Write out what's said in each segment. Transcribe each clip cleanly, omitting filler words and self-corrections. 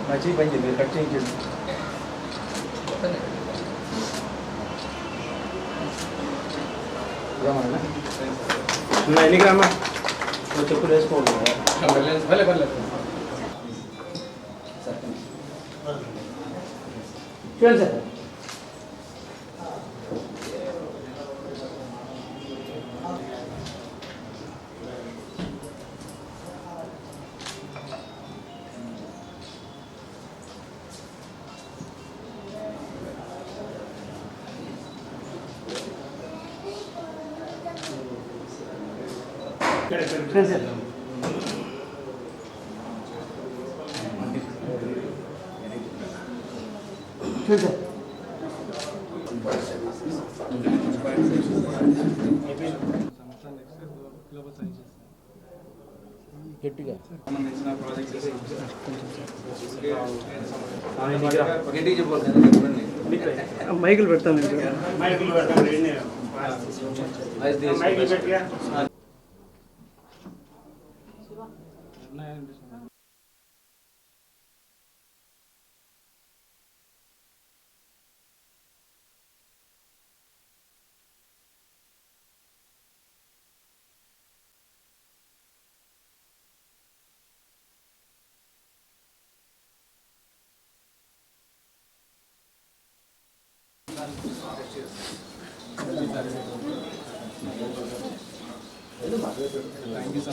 మంచి పని చెప్పి కట్ చేయించండి. ఎన్ని గ్రామా చెప్పులు వేసుకోండి. చూడండి సార్. గట్టిగా మైకులు పెడతాను.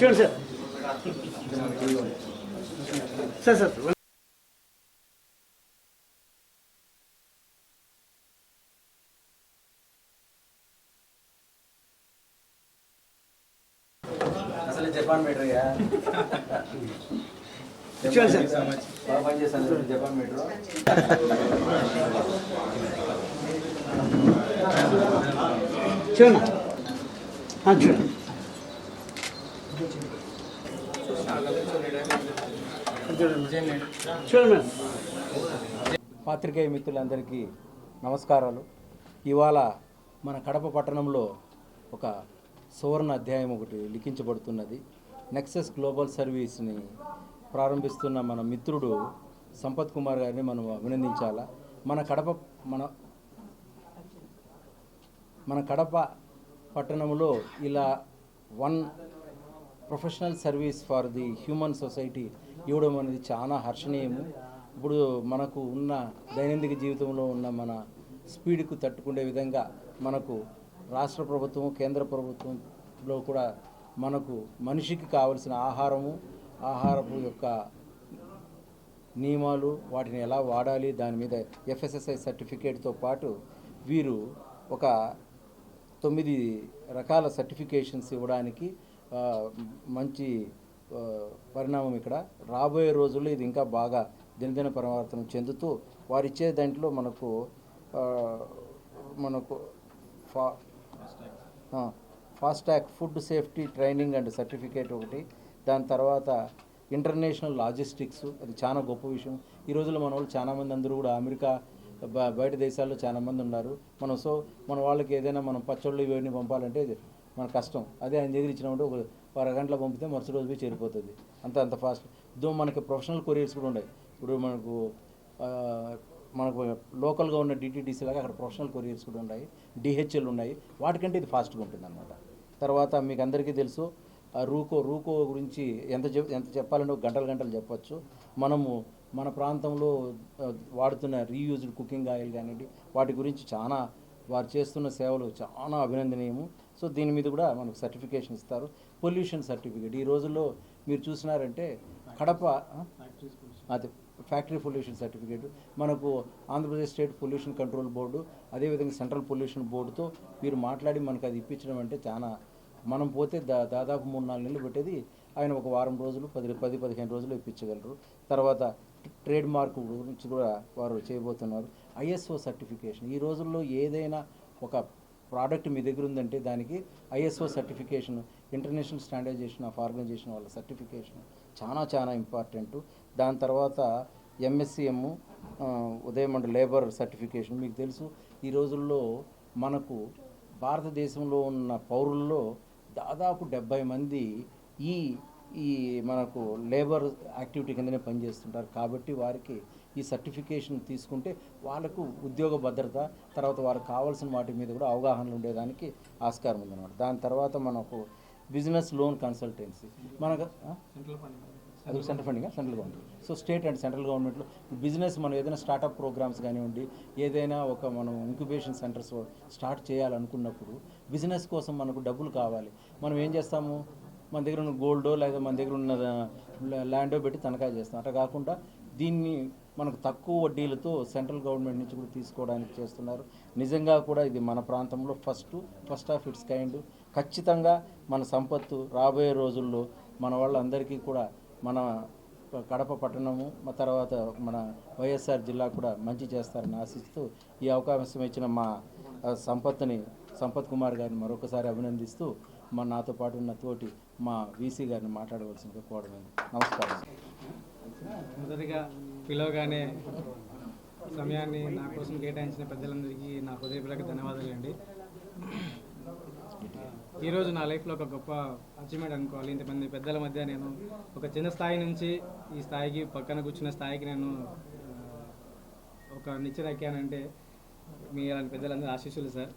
చూడండి సార్. సార్ అసలు జపాన్ మెట్రోయా? చూడండి సార్. బాగా పనిచేస్తాను జపాన్ మెట్రో. చూడండి చూడండి. చూడండి. పాత్రికేయ మిత్రులందరికీ నమస్కారాలు. ఇవాళ మన కడప పట్టణంలో ఒక సువర్ణ అధ్యాయం ఒకటి లిఖించబడుతున్నది. నెక్సస్ గ్లోబల్ సర్వీస్ని ప్రారంభిస్తున్న మన మిత్రుడు సంపత్ కుమార్ గారిని మనం అభినందించాలా. మన కడప పట్టణంలో ఇలా one professional service for the human society ఇవ్వడం అనేది చాలా హర్షణీయము. ఇప్పుడు మనకు ఉన్న దైనందిక జీవితంలో ఉన్న మన స్పీడ్కు తట్టుకునే విధంగా మనకు రాష్ట్ర ప్రభుత్వం, కేంద్ర ప్రభుత్వంలో కూడా మనకు మనిషికి కావలసిన ఆహారపు యొక్క నియమాలు, వాటిని ఎలా వాడాలి, దాని మీద FSSAI సర్టిఫికేట్తో పాటు వీరు ఒక 9 రకాల సర్టిఫికేషన్స్ ఇవ్వడానికి మంచి పరిణామం. ఇక్కడ రాబోయే రోజుల్లో ఇది ఇంకా బాగా దినదిన పరివర్తనం చెందుతూ వారిచ్చే దాంట్లో మనకు FASTag food safety training and certificate ఒకటి. దాని తర్వాత ఇంటర్నేషనల్ లాజిస్టిక్స్, అది చాలా గొప్ప విషయం. ఈ రోజుల్లో మన వాళ్ళు చాలామంది అందరూ కూడా అమెరికా, బయట దేశాల్లో చాలామంది ఉన్నారు. మన వాళ్ళకి ఏదైనా మనం పచ్చళ్ళు ఇవన్నీ పంపాలంటే మన కష్టం. అదే ఆయన దగ్గర ఇచ్చినప్పుడు ఒక అరగంటలో పంపితే మరుసటి రోజు పోయి చేరిపోతుంది. అంత ఫాస్ట్. మనకి ప్రొఫెషనల్ కొరియర్స్ కూడా ఉన్నాయి. ఇప్పుడు మనకు లోకల్గా ఉన్న DTDC లాగా అక్కడ ప్రొఫెషనల్ కొరియర్స్ కూడా ఉన్నాయి, DHL ఉన్నాయి. వాటికంటే ఇది ఫాస్ట్గా ఉంటుంది అన్నమాట. తర్వాత మీకు అందరికీ తెలుసు రూకో గురించి ఎంత చెప్పాలంటే గంటలు చెప్పచ్చు. మన ప్రాంతంలో వాడుతున్న రీయూజ్డ్ కుకింగ్ ఆయిల్ కానివ్వండి, వాటి గురించి చాలా వారు చేస్తున్న సేవలు చాలా అభినందనీయము. సో దీని మీద కూడా మనకు సర్టిఫికేషన్ ఇస్తారు. పొల్యూషన్ సర్టిఫికేట్ ఈ రోజుల్లో మీరు చూసినారంటే కడప అది ఫ్యాక్టరీ పొల్యూషన్ సర్టిఫికేట్ మనకు Andhra Pradesh state pollution control board, అదేవిధంగా సెంట్రల్ పొల్యూషన్ బోర్డుతో మీరు మాట్లాడి మనకు అది ఇప్పించడం అంటే చాలా. మనం పోతే దాదాపు 3-4 నెలలు పెట్టేది ఆయన ఒక వారం రోజులు, 10-15 రోజులు ఇప్పించగలరు. తర్వాత ట్రేడ్ మార్క్ గురించి కూడా వారు చేయబోతున్నారు. ISO సర్టిఫికేషన్ ఈ రోజుల్లో ఏదైనా ఒక ప్రోడక్ట్ మీ దగ్గర ఉందంటే దానికి ISO certification, international standardization of organization వాళ్ళ సర్టిఫికేషన్ చాలా ఇంపార్టెంట్. దాని తర్వాత ఎంఎస్సిఎం, ఉదయమండ లేబర్ సర్టిఫికేషన్. మీకు తెలుసు ఈ రోజుల్లో మనకు భారతదేశంలో ఉన్న పౌరుల్లో దాదాపు 70 మంది ఈ ఈ మనకు లేబర్ యాక్టివిటీ కిందనే పనిచేస్తుంటారు. కాబట్టి వారికి ఈ సర్టిఫికేషన్ తీసుకుంటే వాళ్ళకు ఉద్యోగ భద్రత, తర్వాత వారికి కావాల్సిన వాటి మీద కూడా అవగాహన ఉండేదానికి ఆస్కారం ఉందన్నమాట. దాని తర్వాత మనకు బిజినెస్ లోన్ కన్సల్టెన్సీ మనకు అది central funding, central government. So state and central గవర్నమెంట్లో బిజినెస్ మనం ఏదైనా స్టార్టప్ ప్రోగ్రామ్స్ కానివ్వండి, ఏదైనా ఒక మనం ఇంక్యుబేషన్ సెంటర్స్ స్టార్ట్ చేయాలనుకున్నప్పుడు బిజినెస్ కోసం మనకు డబ్బులు కావాలి. మనం ఏం చేస్తాము, మన దగ్గర ఉన్న గోల్డో లేదా మన దగ్గర ఉన్న ల్యాండో పెట్టి తనఖా చేస్తాం. అట్లా కాకుండా దీన్ని మనకు తక్కువ వడ్డీలతో సెంట్రల్ గవర్నమెంట్ నుంచి కూడా తీసుకోవడానికి చేస్తున్నారు. నిజంగా కూడా ఇది మన ప్రాంతంలో ఫస్ట్ ఆఫ్ ఇట్స్ కైండ్. ఖచ్చితంగా మన సంపత్తు రాబోయే రోజుల్లో మన వాళ్ళందరికీ కూడా మన కడప పట్టణము తర్వాత మన వైఎస్ఆర్ జిల్లా కూడా మంచి చేస్తారని ఆశిస్తూ ఈ అవకాశం ఇచ్చిన మా సంపత్ కుమార్ గారిని మరొకసారి అభినందిస్తూ నాతో పాటు ఉన్న తోటి మా వీసీ గారిని మాట్లాడవలసిందిగా కోరడం. నమస్కారం. మొదటిగా పిలవగానే సమయాన్ని నా కోసం కేటాయించిన పెద్దలందరికీ నా హృదయపూర్వక ధన్యవాదాలండి. ఈరోజు నా లైఫ్లో ఒక గొప్ప అచీవ్మెంట్ అనుకోవాలి. ఇంతమంది పెద్దల మధ్య నేను ఒక చిన్న స్థాయి నుంచి ఈ స్థాయికి పక్కన కూర్చున్న స్థాయికి నేను ఒక నిచ్చెనెక్కానంటే మీ అలాంటి పెద్దలందరూ ఆశీస్సులు సార్.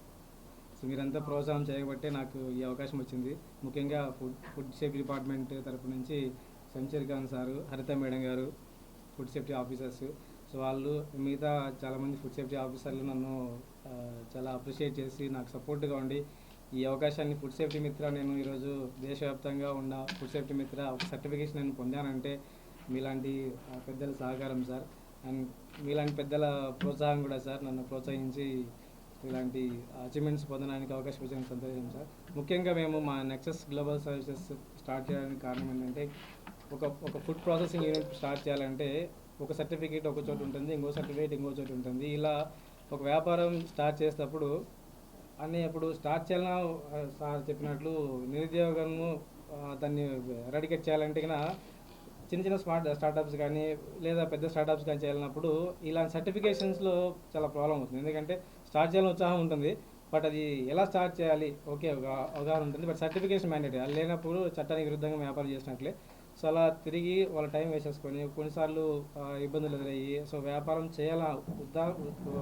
సో మీరంతా ప్రోత్సాహం చేయబట్టే నాకు ఈ అవకాశం వచ్చింది. ముఖ్యంగా ఫుడ్ సేఫ్టీ డిపార్ట్మెంట్ తరపు నుంచి శంషర్ ఖాన్ సారు, హరిత మేడం గారు, ఫుడ్ సేఫ్టీ ఆఫీసర్స్. సో వాళ్ళు మిగతా చాలామంది ఫుడ్ సేఫ్టీ ఆఫీసర్లు నన్ను చాలా అప్రిషియేట్ చేసి నాకు సపోర్ట్గా ఉండి ఈ అవకాశాన్ని ఫుడ్ సేఫ్టీ మిత్ర నేను ఈరోజు దేశవ్యాప్తంగా ఉన్న ఫుడ్ సేఫ్టీ మిత్ర ఒక సర్టిఫికేషన్ నేను పొందానంటే మీలాంటి పెద్దల సహకారం సార్. అండ్ మీలాంటి పెద్దల ప్రోత్సాహం కూడా సార్. నన్ను ప్రోత్సహించి ఇలాంటి అచీవ్మెంట్స్ పొందడానికి అవకాశం ఇచ్చిన సంతోషం సార్. ముఖ్యంగా మేము మా నెక్సస్ గ్లోబల్ సర్వీసెస్ స్టార్ట్ చేయడానికి కారణం ఏంటంటే ఒక ఫుడ్ ప్రాసెసింగ్ యూనిట్ స్టార్ట్ చేయాలంటే ఒక సర్టిఫికేట్ ఒక చోటు ఉంటుంది, ఇంకో సర్టిఫికేట్ ఇంకో చోటు ఉంటుంది. ఇలా ఒక వ్యాపారం స్టార్ట్ చేసేటప్పుడు అప్పుడు స్టార్ట్ చేయాలన్నా సార్ చెప్పినట్లు నిరుద్యోగము దాన్ని ఎరాడికేట్ చేయాలంటే కన్నా చిన్న స్టార్టప్స్ కానీ లేదా పెద్ద స్టార్టప్స్ కానీ చేయాలన్నప్పుడు ఇలాంటి సర్టిఫికేషన్స్లో చాలా ప్రాబ్లం అవుతుంది. ఎందుకంటే స్టార్ట్ చేయాలని ఉత్సాహం ఉంటుంది, బట్ అది ఎలా స్టార్ట్ చేయాలి ఓకే ఒక అవగాహన ఉంటుంది, బట్ సర్టిఫికేషన్ మ్యాండేటరీ అది లేనప్పుడు చట్టానికి విరుద్ధంగా వ్యాపారం చేసినట్లే. సో అలా తిరిగి వాళ్ళ టైం వేసేసుకొని కొన్నిసార్లు ఇబ్బందులు ఎదురయ్యి సో వ్యాపారం చేయాల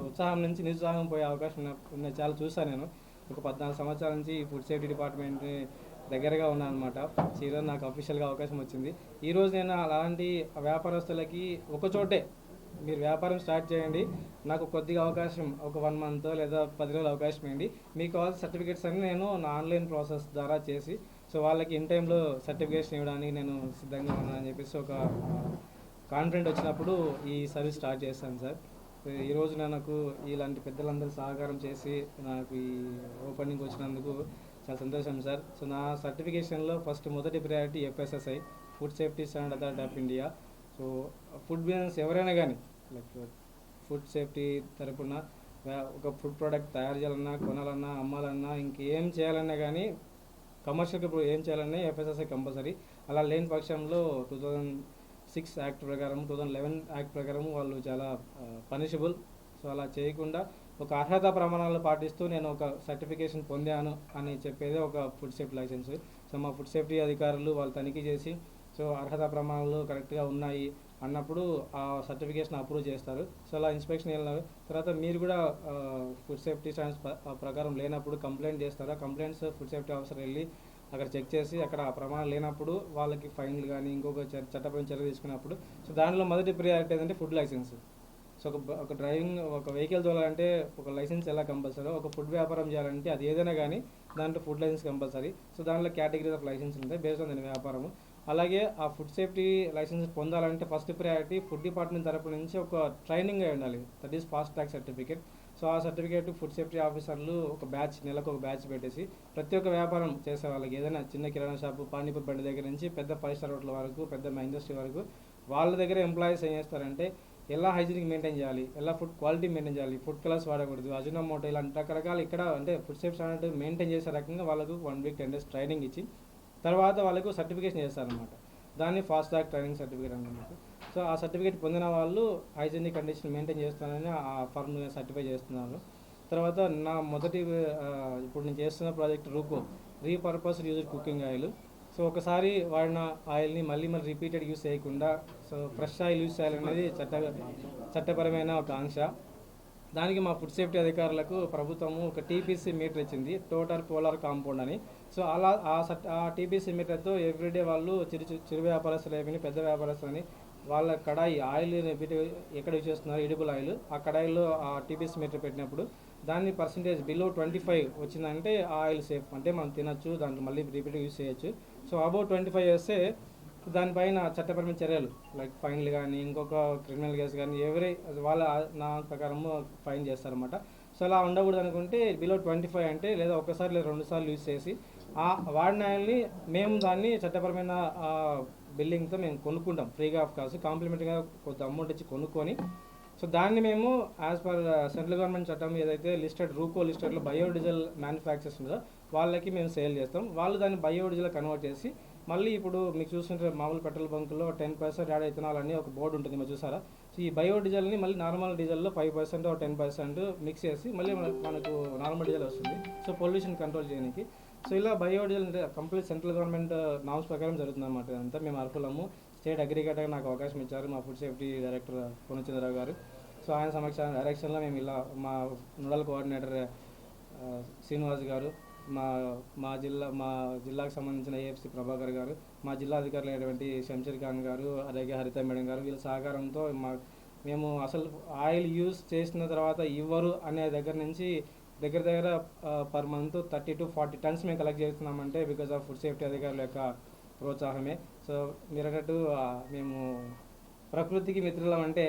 ఉత్సాహం నుంచి నిరుత్సాహం పోయే అవకాశం ఉన్న చాలా చూసాను నేను. ఒక 14 సంవత్సరాల నుంచి ఫుడ్ సేఫ్టీ డిపార్ట్మెంట్ దగ్గరగా ఉన్నాను అనమాట. ఈరోజు నాకు అఫీషియల్గా అవకాశం వచ్చింది. ఈరోజు నేను అలాంటి వ్యాపారస్తులకి ఒకచోటే మీరు వ్యాపారం స్టార్ట్ చేయండి, నాకు కొద్దిగా అవకాశం ఒక 1 మంత్ లేదా 10 రోజులు అవకాశం ఇవ్వండి, మీకు కావాల్సిన సర్టిఫికేట్స్ అన్ని నేను నా ఆన్లైన్ ప్రాసెస్ ద్వారా చేసి సో వాళ్ళకి ఇన్ టైంలో సర్టిఫికేషన్ ఇవ్వడానికి నేను సిద్ధంగా ఉన్నానని చెప్పేసి ఒక కాన్ఫిడెంట్ వచ్చినప్పుడు ఈ సర్వీస్ స్టార్ట్ చేస్తాను సార్. ఈరోజు నాకు ఇలాంటి పెద్దలందరూ సహకారం చేసి నాకు ఈ ఓపెనింగ్ వచ్చినందుకు చాలా సంతోషం సార్. సో నా సర్టిఫికేషన్లో మొదటి priority FSSI, food safety standard authority of India. So food business ఎవరైనా కానీ లైక్ ఫుడ్ సేఫ్టీ తరపున ఒక ఫుడ్ ప్రోడక్ట్ తయారు చేయాలన్నా, కొనాలన్నా, అమ్మాలన్నా, ఇంకేం చేయాలన్నా కానీ కమర్షియల్గా ఇప్పుడు ఏం చేయాలన్నా FSSI కంపల్సరీ. అలా లేని పక్షంలో 2006 యాక్ట్ ప్రకారం 2011 యాక్ట్ ప్రకారం వాళ్ళు చాలా పనిషబుల్. సో అలా చేయకుండా ఒక అర్హత ప్రమాణాలు పాటిస్తూ నేను ఒక సర్టిఫికేషన్ పొందాను అని చెప్పేదే ఒక ఫుడ్ సేఫ్టీ లైసెన్స్. సో మా ఫుడ్ సేఫ్టీ అధికారులు వాళ్ళు తనిఖీ చేసి సో అర్హత ప్రమాణాలు కరెక్ట్గా ఉన్నాయి అన్నప్పుడు ఆ సర్టిఫికేషన్ అప్రూవ్ చేస్తారు. సో అలా ఇన్స్పెక్షన్ వెళ్ళిన తర్వాత మీరు కూడా ఫుడ్ సేఫ్టీ స్టాండర్డ్స్ ప్రకారం లేనప్పుడు కంప్లైంట్ చేస్తారా, కంప్లైంట్స్ ఫుడ్ సేఫ్టీ ఆఫీసర్ వెళ్ళి అక్కడ చెక్ చేసి అక్కడ ఆ ప్రమాణాలు లేనప్పుడు వాళ్ళకి ఫైన్లు కానీ ఇంకొక చట్టపరమైన చర్య తీసుకున్నప్పుడు సో దానిలో మొదటి ప్రియారిటీ ఏంటంటే ఫుడ్ లైసెన్స్. సో ఒక డ్రైవింగ్ ఒక వెహికల్ తోలాలంటే ఒక లైసెన్స్ ఎలా కంపల్సరీ, ఒక ఫుడ్ వ్యాపారం చేయాలంటే అది ఏదైనా కానీ దాంట్లో ఫుడ్ లైసెన్స్ కంపల్సరీ. సో దాంట్లో కేటగిరీస్ ఆఫ్ లైసెన్స్ ఉంటాయి బేస్డ్ ఆన్ దాని వ్యాపారము. అలాగే ఆ ఫుడ్ సేఫ్టీ లైసెన్స్ పొందాలంటే ఫస్ట్ ప్రయారిటీ ఫుడ్ డిపార్ట్మెంట్ తరపు నుంచి ఒక ట్రైనింగ్ అయి ఉండాలి, that is past track certificate. So ఆ సర్టిఫికేట్ ఫుడ్ సేఫ్టీ ఆఫీసర్లు ఒక బ్యాచ్ నెలకు ఒక బ్యాచ్ పెట్టేసి ప్రతి ఒక్క వ్యాపారం చేసే వాళ్ళకి ఏదైనా చిన్న కిరాణా షాపు, పానీపూరి బండి దగ్గర నుంచి పెద్ద 5 స్టార్ హోటల్ వరకు, పెద్ద ఇండస్ట్రీ వరకు వాళ్ళ దగ్గర ఎంప్లాయీస్ ఏం చేస్తారంటే ఎలా హైజీనిక్ మెయింటైన్ చేయాలి, ఎలా ఫుడ్ క్వాలిటీ మెయింటైన్ చేయాలి, ఫుడ్ కలర్స్ వాడకూడదు, అజినోమోటో ఇలాంటి రకరకాల ఇక్కడ అంటే ఫుడ్ సేఫ్టీ స్టాండర్డ్ మెయింటైన్ చేసే రకంగా వాళ్ళకు 1 వీక్ 10 డేస్ ట్రైనింగ్ ఇచ్చి తర్వాత వాళ్ళకు సర్టిఫికేషన్ చేస్తారనమాట. దాన్ని ఫాస్ట్ ట్రాక్ ట్రైనింగ్ సర్టిఫికేట్ అనమాట. సో ఆ సర్టిఫికేట్ పొందిన వాళ్ళు హైజీనిక్ కండిషన్ మెయింటైన్ చేస్తున్నారని ఆ ఫర్మ్ సర్టిఫై చేస్తున్నారు. తర్వాత నా మొదటి ఇప్పుడు నేను చేస్తున్న project రూకో repurpose used cooking oil. So ఒకసారి వాడిన ఆయిల్ని మళ్ళీ రిపీటెడ్ యూస్ చేయకుండా సో ఫ్రెష్ ఆయిల్ యూస్ చేయాలనేది చట్టపరమైన ఒక ఆంక్ష. దానికి మా ఫుడ్ సేఫ్టీ అధికారులకు ప్రభుత్వము ఒక టీపీసీ మీటర్ ఇచ్చింది, టోటల్ పోలార్ కాంపౌండ్ అని. సో అలా ఆ టీపీసీ మీటర్తో ఎవ్రీడే వాళ్ళు చిరు వ్యాపారస్తులు అయిపోయి పెద్ద వ్యాపారస్తులు అని వాళ్ళ కడాయి ఆయిల్ ఎక్కడ యూజ్ చేస్తున్నారు, ఎడిబుల్ ఆయిల్, ఆ కడాయిలో ఆ టీపీసీ మీటర్ పెట్టినప్పుడు దాన్ని పర్సంటేజ్ బిలో 25 వచ్చిందంటే ఆ ఆయిల్ సేఫ్, అంటే మనం తినచ్చు, దాంట్లో మళ్ళీ రిపీట్ యూజ్ చేయొచ్చు. సో అబౌవ్ 25 వస్తే దానిపైన చట్టపరమైన చర్యలు లైక్ ఫైన్లు కానీ ఇంకొక క్రిమినల్ కేసు కానీ వాళ్ళ నా ప్రకారము ఫైన్ చేస్తారన్నమాట. సో అలా ఉండకూడదు అనుకుంటే బిలో 25 అంటే లేదా ఒకసారి లేదా 2 సార్లు యూజ్ చేసి ఆ వాడిన ఆయిల్ని మేము దాన్ని చట్టపరమైన బిల్లింగ్తో మేము కొనుక్కుంటాం, ఫ్రీగా ఆఫ్ కాస్ట్, కాంప్లిమెంటరీగా కొంత అమౌంట్ ఇచ్చి కొనుక్కొని సో దాన్ని మేము యాజ్ పర్ సెంట్రల్ గవర్నమెంట్ చట్టం ఏదైతే రూకో లిస్టెడ్లో బయోడీజిల్ మ్యానుఫ్యాక్చర్స్ ఉందో వాళ్ళకి మేము సేల్ చేస్తాం. వాళ్ళు దాన్ని బయోడీజిల్ కన్వర్ట్ చేసి మళ్ళీ ఇప్పుడు మీకు చూస్తుంటే మామూలు పెట్రోల్ బంకులో 10% యాడ్ ఇథనాల్ అని ఒక బోర్డు ఉంటుంది, మీరు చూసారా? సో ఈ బయోడీజిల్ని మళ్ళీ నార్మల్ డీజిల్లో 5% 10% మిక్స్ చేసి మళ్ళీ మనకు నార్మల్ డీజిల్ వస్తుంది. సో పొల్యూషన్ కంట్రోల్ చేయడానికి సో ఇలా బయోడీజిల్ అంటే కంప్లీట్ సెంట్రల్ గవర్నమెంట్ నామ్స్ ప్రకారం జరుగుతుంది అన్నమాట. ఇదంతా మేము అర్హులము. స్టేట్ అగ్రిగేటర్గా నాకు అవకాశం ఇచ్చారు మా ఫుడ్ సేఫ్టీ డైరెక్టర్ పూర్ణచంద్రరావు గారు. సో ఆయన డైరెక్షన్లో మేము ఇలా మా నోడల్ కోఆర్డినేటర్ శ్రీనివాస్ గారు, మా జిల్లాకు సంబంధించిన ఏఎఫ్సి ప్రభాకర్ గారు, మా జిల్లా అధికారులు అయినటువంటి శంషర్ ఖాన్ గారు, అలాగే హరిత మేడం గారు, వీళ్ళ సహకారంతో మేము అసలు ఆయిల్ యూజ్ చేసిన తర్వాత ఇవ్వరు అనే దగ్గర నుంచి దగ్గర పర్ మంత్ 30 to 40 టన్స్ మేము కలెక్ట్ చేస్తున్నామంటే బికాజ్ ఆఫ్ ఫుడ్ సేఫ్టీ అధికారుల యొక్క ప్రోత్సాహమే. సో మీరు అన్నట్టు మేము ప్రకృతికి మిత్రులం అంటే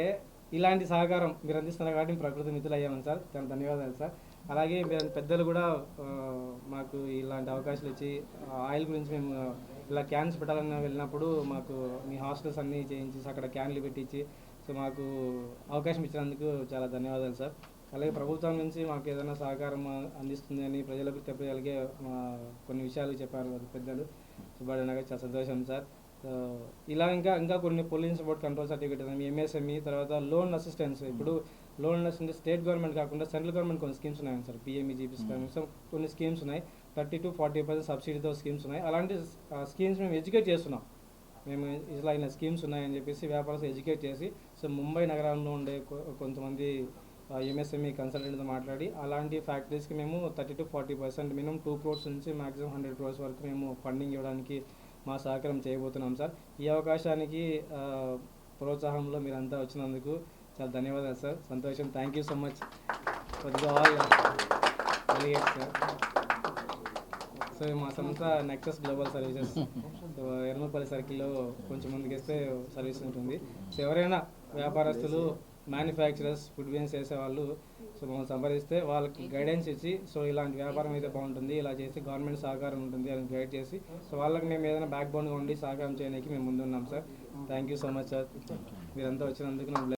ఇలాంటి సహకారం మీరు అందిస్తున్నారు కాబట్టి ప్రకృతి మిత్రులు అయ్యాము సార్. చాలా ధన్యవాదాలు సార్. అలాగే పెద్దలు కూడా మాకు ఇలాంటి అవకాశాలు ఇచ్చి ఆయిల్ గురించి మేము ఇలా క్యాన్స్ పెట్టాలని వెళ్ళినప్పుడు మాకు మీ హాస్టల్స్ అన్నీ చేయించి అక్కడ క్యాన్లు పెట్టించి సో మాకు అవకాశం ఇచ్చినందుకు చాలా ధన్యవాదాలు సార్. అలాగే ప్రభుత్వం నుంచి మాకు ఏదైనా సహకారం అందిస్తుంది అని ప్రజలకు చెప్పగలిగే కొన్ని విషయాలు చెప్పారు పెద్దలు సుబ్బారెడ్డి, చాలా సంతోషం సార్. ఇలా ఇంకా కొన్ని pollution board control certificate, MSME, తర్వాత లోన్ అసిస్టెన్స్. ఇప్పుడు లోన్ అసిస్టెన్స్ స్టేట్ గవర్నమెంట్ కాకుండా సెంట్రల్ గవర్నమెంట్ కొన్ని స్కీమ్స్ ఉన్నాయి సార్, పిఎంఈజీపీ స్కీమ్స్, కొన్ని స్కీమ్స్ ఉన్నాయి, 30 to 40% సబ్సిడీతో స్కీమ్స్ ఉన్నాయి. అలాంటి స్కీమ్స్ మేము ఎడ్యుకేట్ చేస్తున్నాం. మేము ఇలా స్కీమ్స్ ఉన్నాయని చెప్పేసి వ్యాపారస్తులు ఎడ్యుకేట్ చేసి సో ముంబై నగరంలో ఉండే కొంతమంది ఎంఎస్ఎంఈ కన్సల్టెంట్తో మాట్లాడి అలాంటి ఫ్యాక్టరీస్కి మేము 30 to 40% మినిమం 2 crores నుంచి మ్యాక్సిమం 100 crores వరకు మేము ఫండింగ్ ఇవ్వడానికి మా సహకారం చేయబోతున్నాం సార్. ఈ అవకాశానికి ప్రోత్సాహంలో మీరంతా వచ్చినందుకు చాలా ధన్యవాదాలు సార్. సంతోషం. Thank you so much for all delegates sir. So మా సంస్థ నెక్సస్ గ్లోబల్ సర్వీసెస్ సో ఎర్మపల్లి సర్కిల్లో కొంచెం ముందుకేస్తే సర్వీస్ ఉంటుంది. సో ఎవరైనా వ్యాపారస్తులు, మ్యానుఫ్యాక్చరర్స్, ఫుడ్ బిజినెస్ చేసేవాళ్ళు సో మమ్మల్ని సంప్రదిస్తే వాళ్ళకి గైడెన్స్ ఇచ్చి సో ఇలాంటి వ్యాపారం అయితే బాగుంటుంది, ఇలా చేసి గవర్నమెంట్ సహకారం ఉంటుంది అని గైడ్ చేసి సో వాళ్ళకి మేము ఏదైనా బ్యాక్ బోన్గా ఉండి సహకారం చేయడానికి మేము ముందున్నాం sir. Thank you so much sir. మీరంతా వచ్చినందుకు